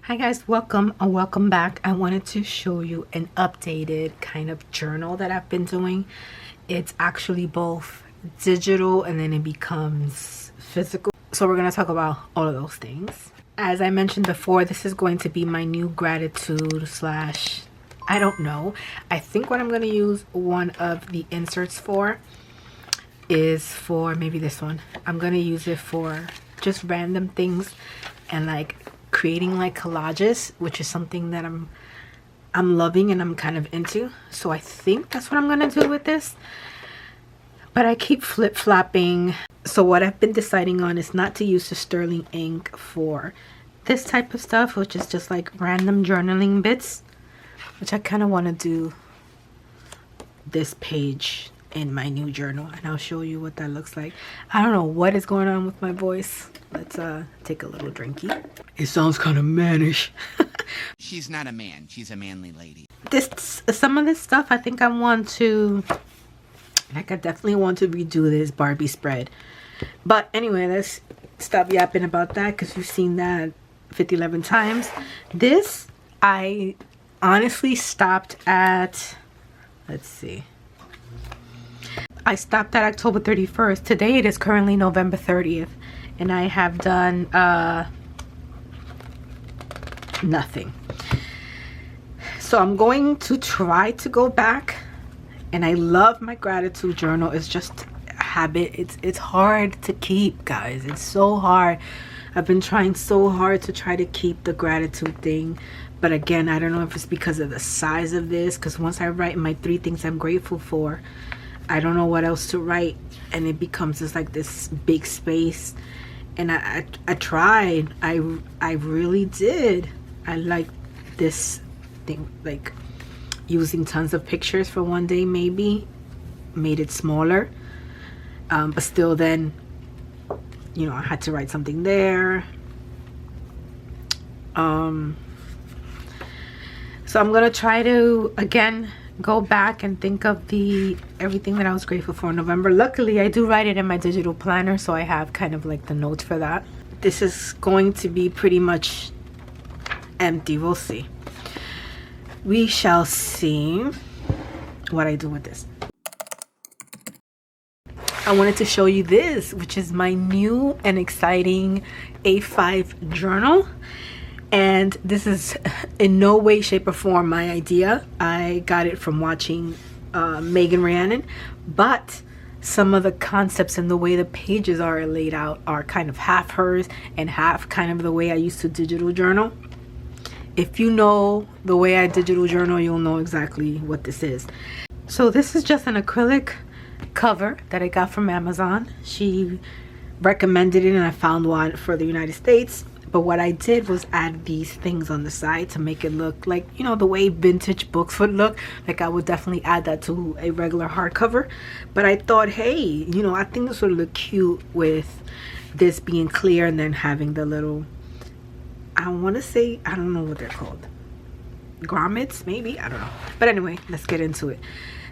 Hi guys, welcome and welcome back. I wanted to show you an updated kind of journal that I've been doing. It's actually both digital and then it becomes physical. So we're going to talk about all of those things. As I mentioned before, this is going to be my new gratitude slash, I don't know. I think what I'm going to use one of the inserts for is for maybe this one. I'm going to use it for just random things and like creating like collages, which is something that I'm loving and I'm kind of into. So I think that's what I'm gonna do with this, but I keep flip-flopping. So what I've been deciding on is not to use the sterling ink for this type of stuff, which is just like random journaling bits, which I kind of want to do this page in my new journal, and I'll show you what that looks like. I don't know what is going on with my voice. Let's take a little drinky. It sounds kind of mannish. She's not a man, she's a manly lady. Some of this stuff I think I want to, like, I definitely want to redo this Barbie spread. But anyway, let's stop yapping about that because you've seen that 11 times. This I honestly stopped at, let's see, I stopped at October 31st. Today it is currently November 30th. And I have done nothing. So I'm going to try to go back. And I love my gratitude journal. It's just a habit. It's hard to keep, guys. It's so hard. I've been trying so hard to try to keep the gratitude thing. But again, I don't know if it's because of the size of this. Because once I write my 3 things I'm grateful for, I don't know what else to write. And it becomes just like this big space. And I tried. I really did. I like this thing, like using tons of pictures for one day, maybe made it smaller, but still then, you know, I had to write something there. So I'm gonna try to again go back and think of everything that I was grateful for in November. Luckily I do write it in my digital planner, so I have kind of like the notes for that. This is going to be pretty much empty. We'll see. We shall see what I do with this. I wanted to show you this, which is my new and exciting A5 journal. And this is in no way, shape, or form my idea. I got it from watching Megan Rhiannon, but some of the concepts and the way the pages are laid out are kind of half hers and half kind of the way I used to digital journal. If you know the way I digital journal, you'll know exactly what this is. So this is just an acrylic cover that I got from Amazon. She recommended it and I found one for the United States. But what I did was add these things on the side to make it look like, you know, the way vintage books would look. Like I would definitely add that to a regular hardcover. But I thought, hey, you know, I think this would look cute with this being clear and then having the little, I want to say, I don't know what they're called. Grommets, maybe? I don't know. But anyway, let's get into it.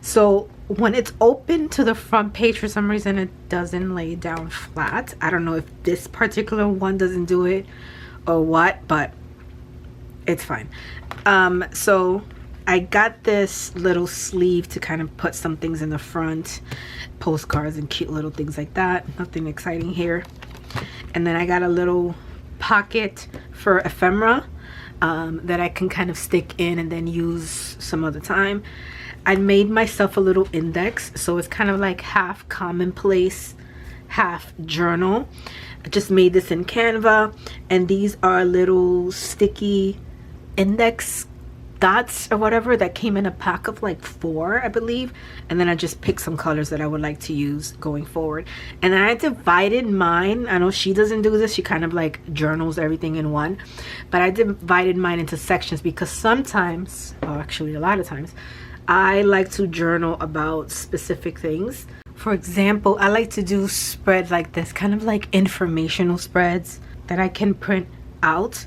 So when it's open to the front page, for some reason it doesn't lay down flat. I don't know if this particular one doesn't do it or what, but it's fine. So I got this little sleeve to kind of put some things in the front, postcards and cute little things like that. Nothing exciting here. And then I got a little pocket for ephemera that I can kind of stick in and then use some other time. I made myself a little index, so it's kind of like half commonplace, half journal. I just made this in Canva, and these are little sticky index dots or whatever that came in a pack of like 4, I believe. And then I just picked some colors that I would like to use going forward. And I divided mine. I know she doesn't do this. She kind of like journals everything in one. But I divided mine into sections because sometimes, well, actually a lot of times, I like to journal about specific things. For example, I like to do spreads like this, kind of like informational spreads that I can print out.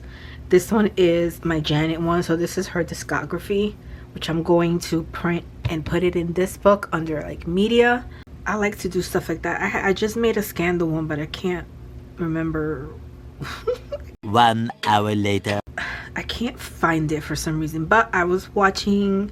This one is my Janet one, so this is her discography, which I'm going to print and put it in this book under like media. I like to do stuff like that. I just made a Scandal one, but I can't remember. 1 hour later. I can't find it for some reason, but I was watching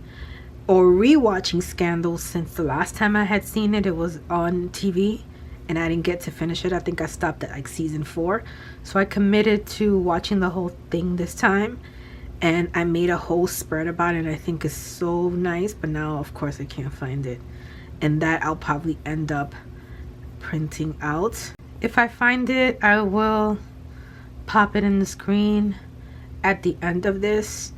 or rewatching Scandal since the last time I had seen it. It was on TV and I didn't get to finish it. I think I stopped at like season 4. So I committed to watching the whole thing this time, and I made a whole spread about it, and I think it's so nice. But now of course I can't find it, and that I'll probably end up printing out. If I find it, I will pop it in the screen at the end of this.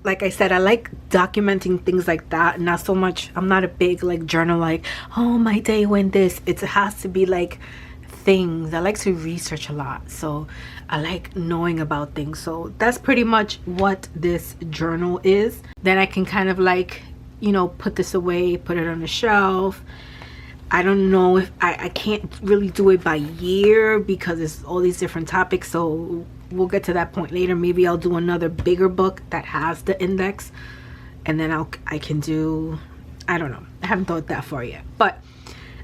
Like I said, I like documenting things like that, not so much, I'm not a big like journal like, oh my day went this. It has to be like things. I like to research a lot, so I like knowing about things. So that's pretty much what this journal is. Then I can kind of like, you know, put this away, put it on the shelf. I don't know if I can't really do it by year because it's all these different topics, so we'll get to that point later. Maybe I'll do another bigger book that has the index, and then I can do, I don't know, I haven't thought that far yet. But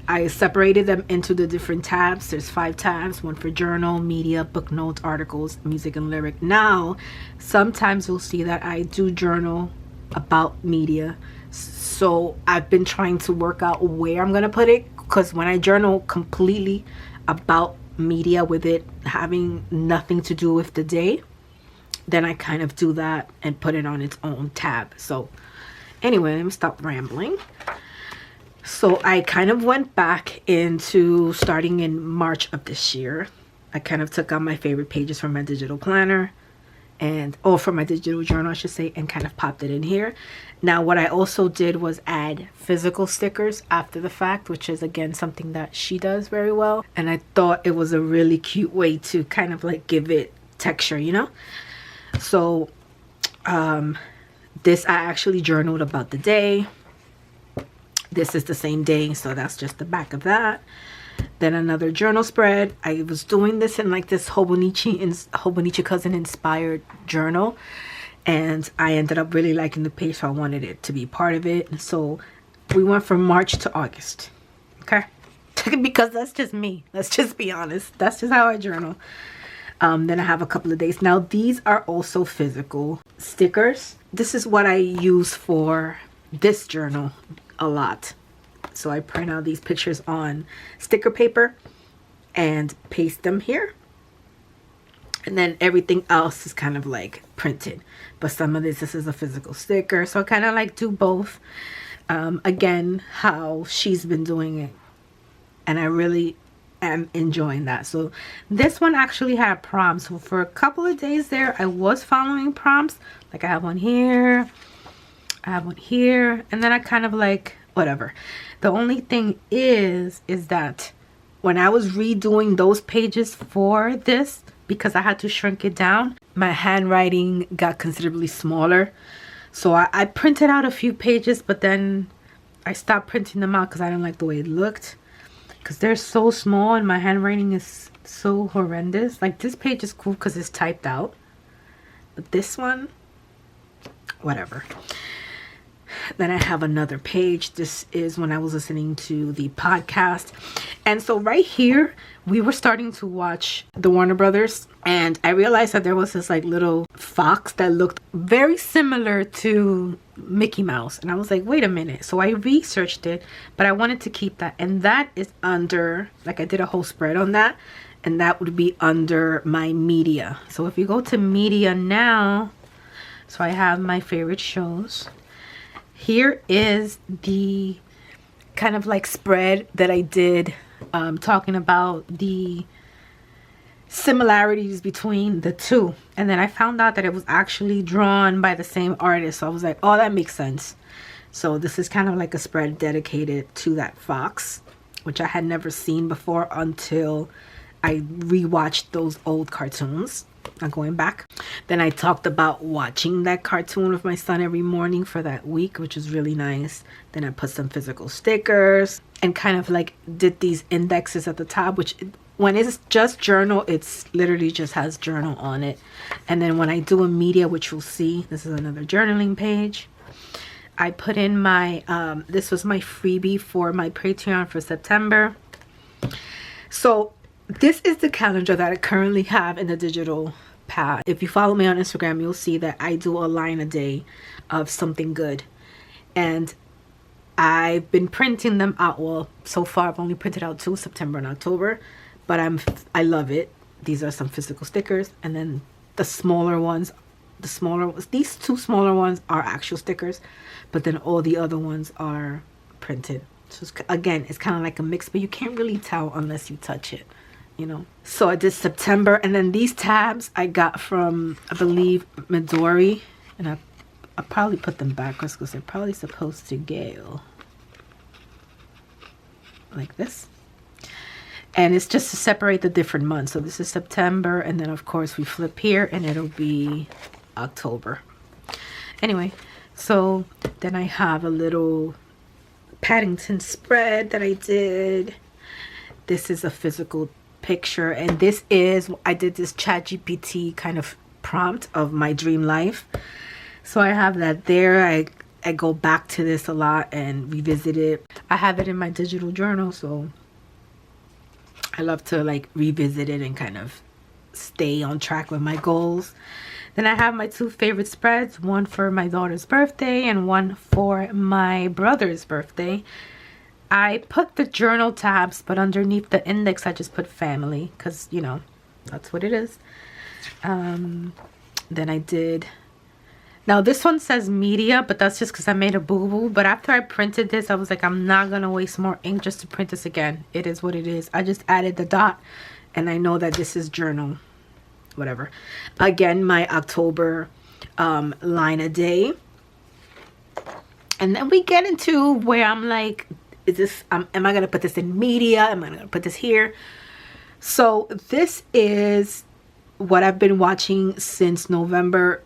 I separated them into the different tabs. There's 5 tabs, one for journal, media, book notes, articles, music, and lyric. Now sometimes you'll see that I do journal about media, so I've been trying to work out where I'm gonna put it, because when I journal completely about media with it having nothing to do with the day, then I kind of do that and put it on its own tab. So anyway, let me stop rambling. So I kind of went back into starting in March of this year. I kind of took out my favorite pages from my digital planner, and from my digital journal I should say, and kind of popped it in here. Now what I also did was add physical stickers after the fact, which is again something that she does very well, and I thought it was a really cute way to kind of like give it texture, you know. So this I actually journaled about the day. This is the same day, so that's just the back of that. Then another journal spread. I was doing this in like this Hobonichi cousin inspired journal, and I ended up really liking the page, so I wanted it to be part of it. And so we went from March to August, okay? Because that's just me. Let's just be honest. That's just how I journal. Then I have a couple of days. Now these are also physical stickers. This is what I use for this journal a lot. So I print out these pictures on sticker paper and paste them here, and then everything else is kind of like printed, but some of this is a physical sticker. So I kind of like do both. Again, how she's been doing it, and I really am enjoying that. So this one actually had prompts. So for a couple of days there I was following prompts. Like I have one here, I have one here, and then I kind of like whatever. The only thing is that when I was redoing those pages for this, because I had to shrink it down, my handwriting got considerably smaller. So I printed out a few pages, but then I stopped printing them out because I didn't like the way it looked, because they're so small and my handwriting is so horrendous. Like this page is cool because it's typed out, but this one, whatever. Then I have another page. This is when I was listening to the podcast. And so right here, we were starting to watch the Warner Brothers, and I realized that there was this like little fox that looked very similar to Mickey Mouse. And I was like, wait a minute. So I researched it, but I wanted to keep that. And that is under, like I did a whole spread on that, and that would be under my media. So if you go to media now, so I have my favorite shows. Here is the kind of like spread that I did, talking about the similarities between the two. And then I found out that it was actually drawn by the same artist. So I was like, oh, that makes sense. So this is kind of like a spread dedicated to that fox, which I had never seen before until I rewatched those old cartoons. Not going back. Then I talked about watching that cartoon with my son every morning for that week, which was really nice. Then I put some physical stickers and kind of like did these indexes at the top, which when it's just journal, it's literally just has journal on it. And then when I do a media, which you'll see, this is another journaling page, I put in my this was my freebie for my Patreon for September. So this is the calendar that I currently have in the digital past. If you follow me on Instagram, you'll see that I do a line a day of something good. And I've been printing them out. Well, so far I've only printed out 2, September and October, but I love it. These are some physical stickers, and then the smaller ones, these 2 smaller ones are actual stickers, but then all the other ones are printed. So again, it's kind of like a mix, but you can't really tell unless you touch it, you know. So I did September, and then these tabs I got from, I believe, Midori, and I probably put them backwards because they're probably supposed to go like this. And it's just to separate the different months. So this is September, and then of course we flip here and it'll be October. Anyway, so then I have a little Paddington spread that I did. This is a physical picture, and this is, I did this ChatGPT kind of prompt of my dream life. So I have that there. I go back to this a lot and revisit it. I have it in my digital journal, so I love to like revisit it and kind of stay on track with my goals. Then I have my 2 favorite spreads, one for my daughter's birthday and one for my brother's birthday. I put the journal tabs, but underneath the index I just put family because, you know, that's what it is. Then I did, now this one says media, but that's just because I made a boo-boo. But after I printed this, I was like, I'm not going to waste more ink just to print this again. It is what it is. I just added the dot, and I know that this is journal, whatever. Again, my October line a day. And then we get into where I'm like, is this, am I going to put this in media? Am I going to put this here? So this is what I've been watching since November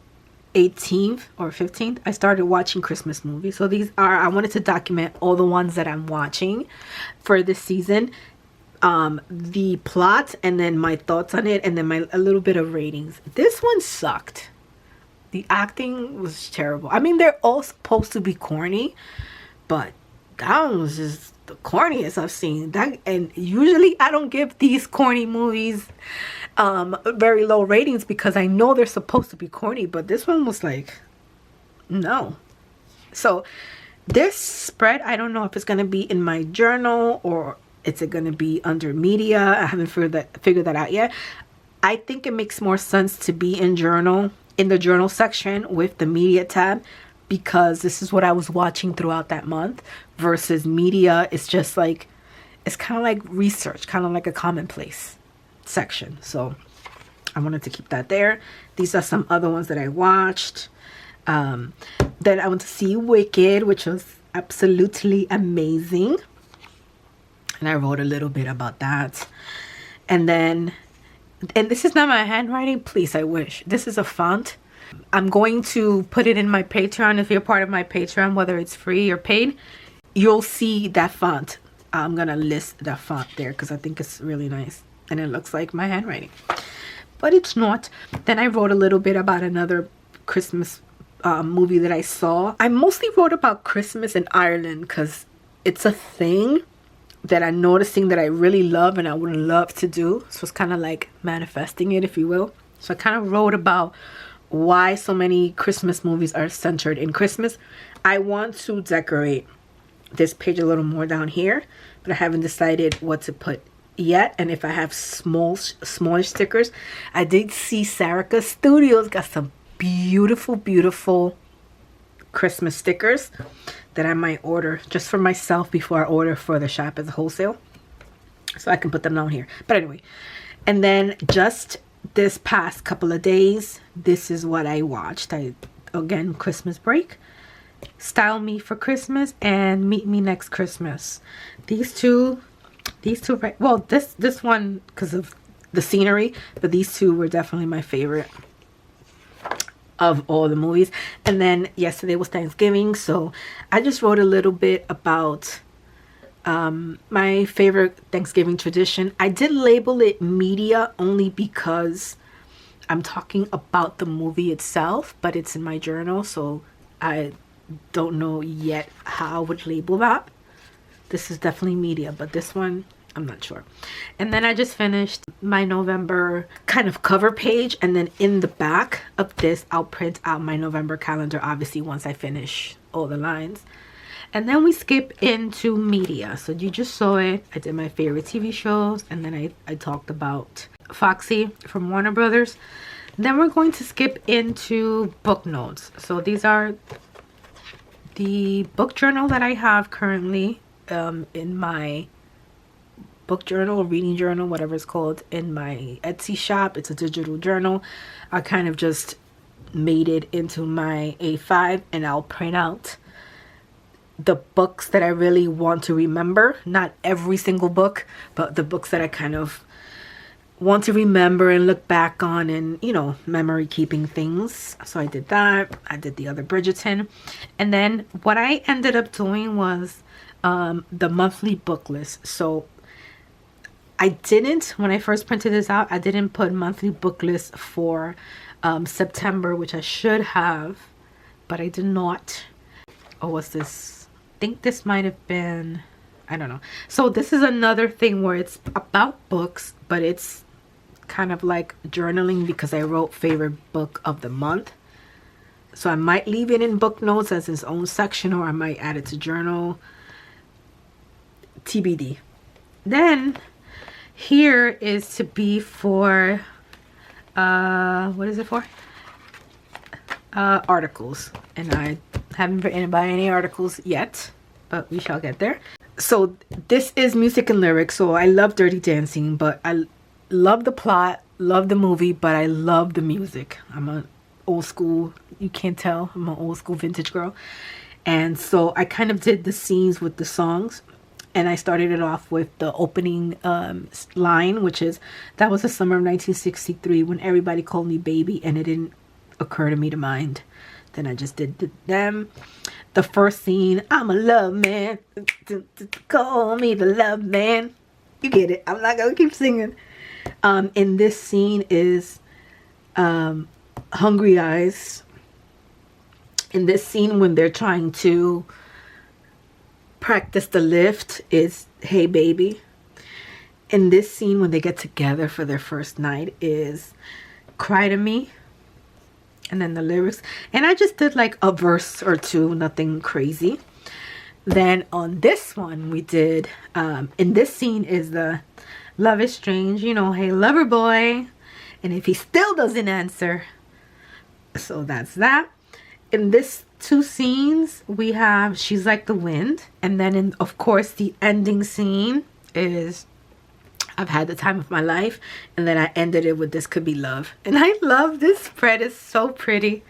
18th or 15th. I started watching Christmas movies. So these are, I wanted to document all the ones that I'm watching for this season, the plot, and then my thoughts on it, and then a little bit of ratings. This one sucked. The acting was terrible. I mean, they're all supposed to be corny, but that one was just the corniest I've seen. That, and usually I don't give these corny movies very low ratings because I know they're supposed to be corny, but this one was like, no. So this spread, I don't know if it's going to be in my journal or it's going to be under media. I haven't figured that out yet. I think it makes more sense to be in the journal section with the media tab, because this is what I was watching throughout that month, versus media. It's just like, it's kind of like research, kind of like a commonplace section. So I wanted to keep that there. These are some other ones that I watched. Then I went to see Wicked, which was absolutely amazing, and I wrote a little bit about that. And then, and this is not my handwriting, please, I wish. This is a font. I'm going to put it in my Patreon. If you're part of my Patreon, whether it's free or paid, you'll see that font. I'm gonna list that font there because I think it's really nice and it looks like my handwriting, but it's not. Then I wrote a little bit about another Christmas movie that I saw. I mostly wrote about Christmas in Ireland because it's a thing that I'm noticing that I really love and I would love to do. So it's kind of like manifesting it, if you will. So I kind of wrote about why so many Christmas movies are centered in Christmas. I want to decorate this page a little more down here, but I haven't decided what to put yet, and if I have smaller stickers. I did see Sarika Studios got some beautiful Christmas stickers that I might order just for myself before I order for the shop as a wholesale, so I can put them down here. But anyway, and then just this past couple of days, this is what I watched. Again, Christmas break, Style Me for Christmas, and Meet Me Next Christmas. These two, right? Well, this one because of the scenery, but these two were definitely my favorite of all the movies. And then yesterday was Thanksgiving, so I just wrote a little bit about my favorite Thanksgiving tradition. I did label it media only because I'm talking about the movie itself, but it's in my journal, so I don't know yet how I would label that. This is definitely media, but this one I'm not sure. And then I just finished my November kind of cover page, and then in the back of this I'll print out my November calendar, obviously once I finish all the lines. And then we skip into media. So you just saw it. I did my favorite TV shows, and then I talked about Foxy from Warner Brothers. Then we're going to skip into book notes. So these are the book journal that I have currently in my book journal, reading journal, whatever it's called, in my Etsy shop. It's a digital journal. I kind of just made it into my A5, and I'll print out the books that I really want to remember. Not every single book, but the books that I kind of want to remember and look back on, and, you know, memory keeping things. So I did that. I did the other Bridgerton. And then what I ended up doing was the monthly book list. So I didn't, when I first printed this out, I didn't put monthly book list for September, which I should have, but I did not. Oh, what's this? I think this might have been, I don't know. So this is another thing where it's about books, but it's kind of like journaling, because I wrote favorite book of the month. So I might leave it in book notes as its own section, or I might add it to journal. TBD. Then here is to be for what is it for? Articles, and I haven't written about any articles yet, but we shall get there. So this is music and lyrics. So I love Dirty Dancing, but I love the plot, love the movie, but I love the music. I'm an old school, you can't tell, I'm an old school vintage girl. And so I kind of did the scenes with the songs, and I started it off with the opening line, which is, that was the summer of 1963 when everybody called me baby, and it didn't occur to me to mind. Then I just did them. The first scene, I'm a love man, call me the love man. You get it. I'm not gonna keep singing. In this scene is Hungry Eyes. In this scene, when they're trying to practice the lift, is Hey Baby. In this scene, when they get together for their first night, is Cry to Me. And then the lyrics, and I just did like a verse or two, nothing crazy. Then on this one we did in this scene is the love is strange, you know, hey lover boy, and if he still doesn't answer. So that's that. In this two scenes we have She's Like the Wind, and then in, of course, the ending scene is I've Had the Time of My Life, and then I ended it with This Could Be Love. And I love this spread. It's so pretty,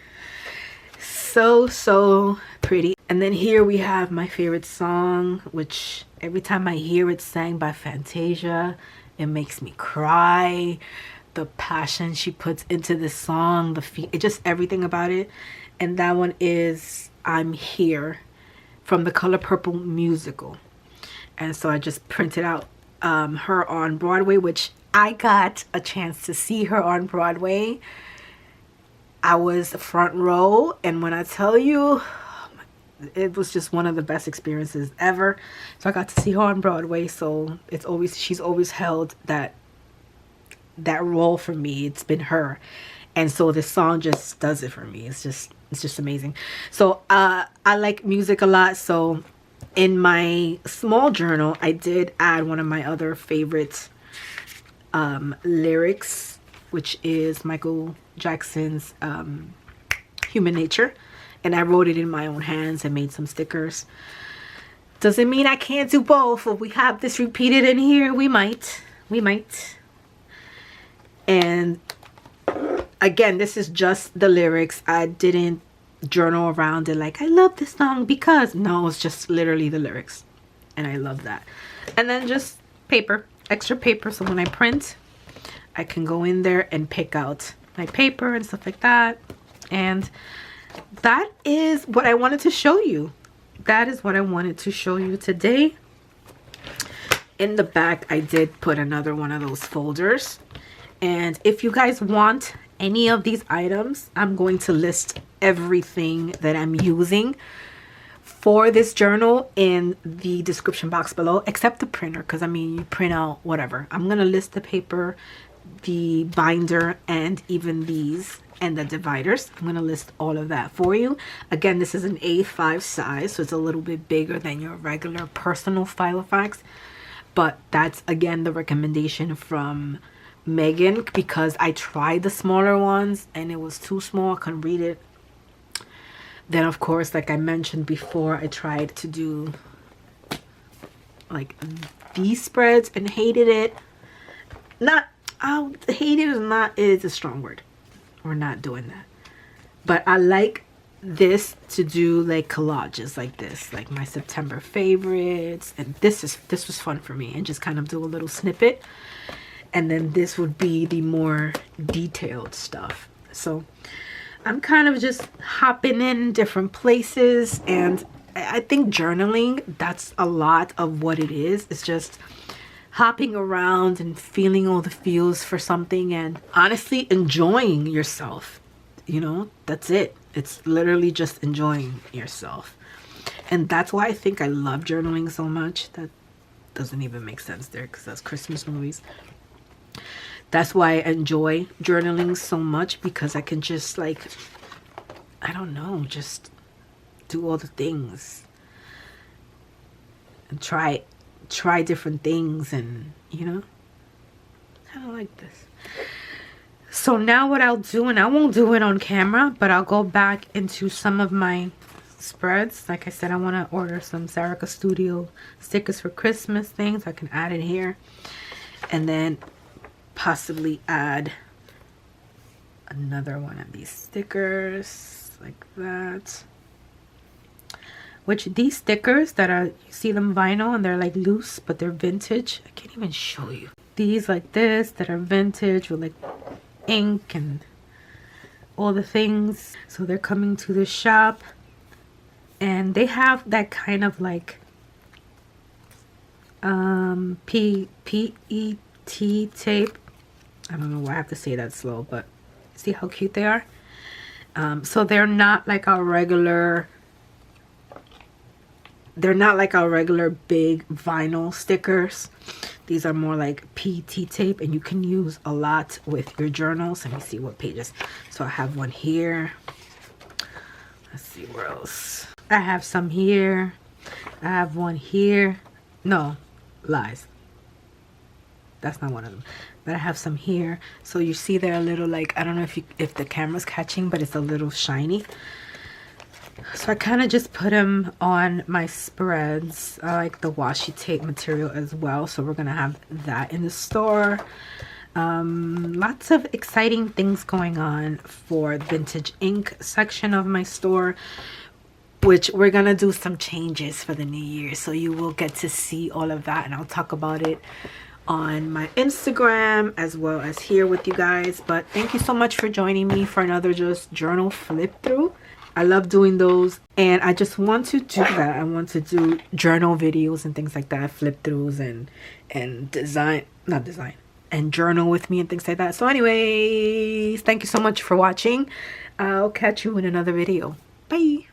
so pretty. And then here we have my favorite song, which every time I hear it sang by Fantasia, it makes me cry. The passion she puts into this song, it just everything about it. And that one is I'm Here from the Color Purple musical. And so I just printed out her on Broadway, which I got a chance to see her on Broadway. I was front row, and when I tell you, it was just one of the best experiences ever. So I got to see her on Broadway. So she's always held that role for me. It's been her, and so this song just does it for me. It's just amazing. So I like music a lot. So in my small journal, I did add one of my other favorite lyrics, which is Michael Jackson's Human Nature. And I wrote it in my own hands and made some stickers. Doesn't mean I can't do both. If we have this repeated in here, we might. And again, this is just the lyrics. I didn't journal around it like I love this song because, no, it's just literally the lyrics, and I love that. And then just paper, extra paper, so when I print I can go in there and pick out my paper and stuff like that. And that is what I wanted to show you. That is what I wanted to show you today. In the back I did put another one of those folders, and if you guys want any of these items, I'm going to list everything that I'm using for this journal in the description box below, except the printer, because I mean, you print out whatever. I'm gonna list the paper, the binder, and even these and the dividers. I'm gonna list all of that for you. Again, this is an A5 size, so it's a little bit bigger than your regular personal Filofax, but that's again the recommendation from Megan, because I tried the smaller ones and it was too small, I couldn't read it. Then of course, like I mentioned before, I tried to do like these spreads and hated it. Hated is a strong word. We're not doing that. But I like this to do like collages like this, like my September favorites, and this was fun for me, and just kind of do a little snippet. And then this would be the more detailed stuff. So I'm kind of just hopping in different places, and I think journaling, that's a lot of what it is. It's just hopping around and feeling all the feels for something, and honestly enjoying yourself. You know, that's it. It's literally just enjoying yourself. And that's why I think I love journaling so much. That doesn't even make sense there, because that's Christmas movies. That's why I enjoy journaling so much, because I can just like, I don't know, just do all the things and try different things, and you know, kind of like this. So now what I'll do, and I won't do it on camera, but I'll go back into some of my spreads. Like I said, I want to order some Sarika Studio stickers for Christmas things. I can add it here, and then possibly add another one of these stickers like that. Which these stickers that are, you see them vinyl and they're like loose, but they're vintage. I can't even show you. These like this that are vintage with like ink and all the things. So they're coming to the shop, and they have that kind of like PET tape. I don't know why I have to say that slow, but see how cute they are. So they're not like our regular big vinyl stickers. These are more like PET tape, and you can use a lot with your journals. Let me see what pages. So I have one here. Let's see where else. I have some here. I have one here. No, lies. That's not one of them. But I have some here. So you see they're a little like, I don't know if the camera's catching, but it's a little shiny. So I kind of just put them on my spreads. I like the washi tape material as well, so we're gonna have that in the store. Lots of exciting things going on for vintage ink section of my store, which we're gonna do some changes for the new year, so you will get to see all of that, and I'll talk about it on my Instagram as well as here with you guys. But thank you so much for joining me for another just journal flip through. I love doing those, and I just want to do that. I want to do journal videos and things like that, flip throughs and and journal with me and things like that. So anyways, thank you so much for watching. I'll catch you in another video. Bye.